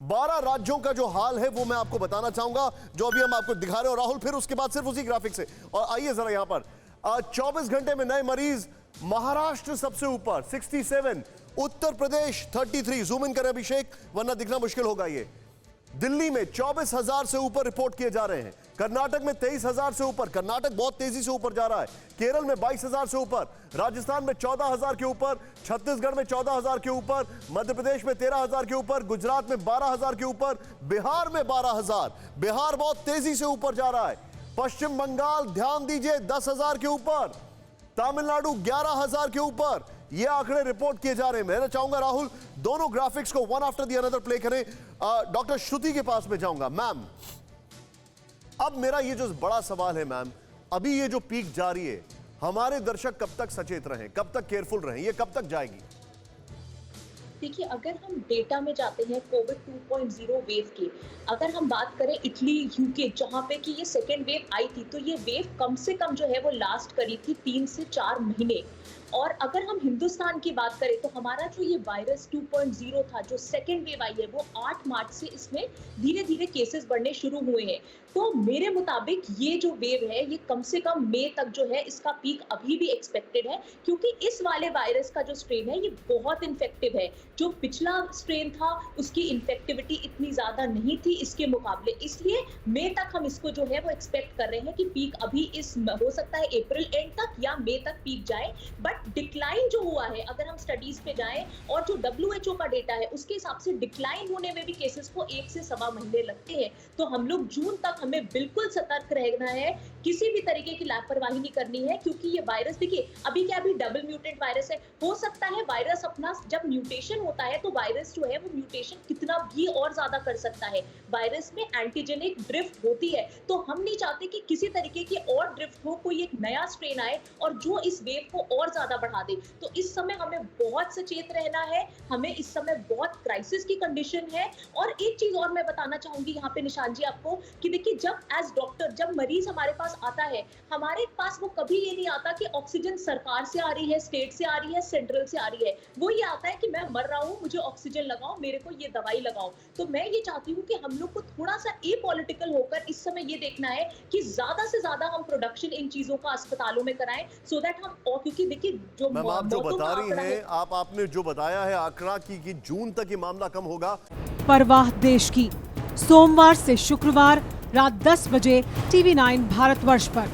12 राज्यों का जो हाल है वो मैं आपको बताना चाहूंगा, जो अभी हम आपको दिखा रहे हो राहुल, फिर उसके बाद सिर्फ उसी ग्राफिक से। और आइए जरा यहां पर 24 घंटे में नए मरीज महाराष्ट्र सबसे ऊपर 67, उत्तर प्रदेश 33, जूम इन करें अभिषेक वरना दिखना मुश्किल होगा। ये दिल्ली में 24,000 से ऊपर रिपोर्ट किए जा रहे हैं, कर्नाटक में 23,000 से ऊपर, कर्नाटक बहुत तेजी से ऊपर जा रहा है, केरल में 22,000 से ऊपर, राजस्थान में 14,000 के ऊपर, छत्तीसगढ़ में 14,000 के ऊपर, मध्य प्रदेश में 13,000 के ऊपर, गुजरात में 12,000 के ऊपर, बिहार में 12,000, बिहार बहुत तेजी से ऊपर जा रहा है, पश्चिम बंगाल ध्यान दीजिए 10,000 के ऊपर, तमिलनाडु 11,000 के ऊपर। ये आंकड़े रिपोर्ट किए जा रहे हैं। मैं चाहूंगा राहुल दोनों ग्राफिक्स को one after the another play करें। डॉक्टर श्रुति के पास में जाऊंगा। मैम, अब मेरा ये जो बड़ा सवाल है मैम, अभी ये जो पीक जारी है, हमारे दर्शक कब तक सचेत रहें, कब तक केयरफुल रहें, ये कब तक जाएगी? देखिए, अगर हम डेटा में जाते हैं कोविड 2.0 वेव की, अगर हम बात करें इटली, यूके, जहाँ पे कि ये सेकेंड वेव आई थी, तो ये वेव कम से कम जो है वो लास्ट करी थी 3 से 4 महीने। और अगर हम हिंदुस्तान की बात करें तो हमारा जो ये वायरस 2.0 था, जो सेकेंड वेव आई है, वो 8 मार्च से इसमें धीरे धीरे केसेस बढ़ने शुरू हुए हैं। तो मेरे मुताबिक ये जो वेव है, ये कम से कम मई तक जो है इसका पीक अभी भी एक्सपेक्टेड है, क्योंकि इस वाले वायरस का जो स्ट्रेन है ये बहुत इन्फेक्टिव है। जो पिछला स्ट्रेन था उसकी इन्फेक्टिविटी इतनी ज्यादा नहीं थी इसके मुकाबले, इसलिए मई तक हम इसको जो है वो एक्सपेक्ट कर रहे हैं कि पीक अभी इस हो सकता है अप्रैल एंड तक या मई तक पीक जाए। बट डिक्लाइन जो हुआ है, अगर हम स्टडीज पे जाएं और जो WHO का डेटा है उसके हिसाब से डिक्लाइन होने में भी केसेस को 1 से सवा महीने लगते हैं। तो हम लोग जून तक हमें बिल्कुल सतर्क रहना है, किसी भी तरीके की लापरवाही नहीं करनी है, क्योंकि ये वायरस देखिए अभी क्या, अभी डबल म्यूटेंट वायरस है। हो सकता है वायरस अपना जब म्यूटेशन होता है तो वायरस जो है वो म्यूटेशन कितना भी और ज्यादा कर सकता है। वायरस में एंटीजेनिक ड्रिफ्ट होती है, तो हम नहीं चाहते कि किसी तरीके की और ड्रिफ्ट हो, कोई एक नया स्ट्रेन आए और जो इस वेव को और ज्यादा बढ़ा दे। तो इस समय हमें बहुत सचेत रहना है, हमें इस समय बहुत क्राइसिस की कंडीशन है। और एक चीज और मैं बताना चाहूंगी यहाँ पे निशान जी आपको, कि देखिए जब एज डॉक्टर जब मरीज हमारे पास आता है, हमारे पास वो कभी ये नहीं आता कि ऑक्सीजन सरकार से आ रही है, स्टेट से आ रही है, सेंट्रल से आ रही है। वो ये आता है कि मैं मर रहा हूँ, मुझे ऑक्सीजन लगाओ, मेरे को ये दवाई लगाओ। तो मैं ये चाहती हूँ कि हम लोग को थोड़ा सा एपॉलिटिकल होकर इस समय ये देखना है कि ज्यादा से ज्यादा हम प्रोडक्शन इन चीजों का अस्पतालों में कराएं, सो दैट हम, और क्योंकि देखिए जो आप जो बता रही हैं, आपने जो बताया है आंकड़ा कि जून तक ये मामला कम होगा। परवाह देश की, सोमवार से शुक्रवार रात 10 बजे TV9 भारतवर्ष पर।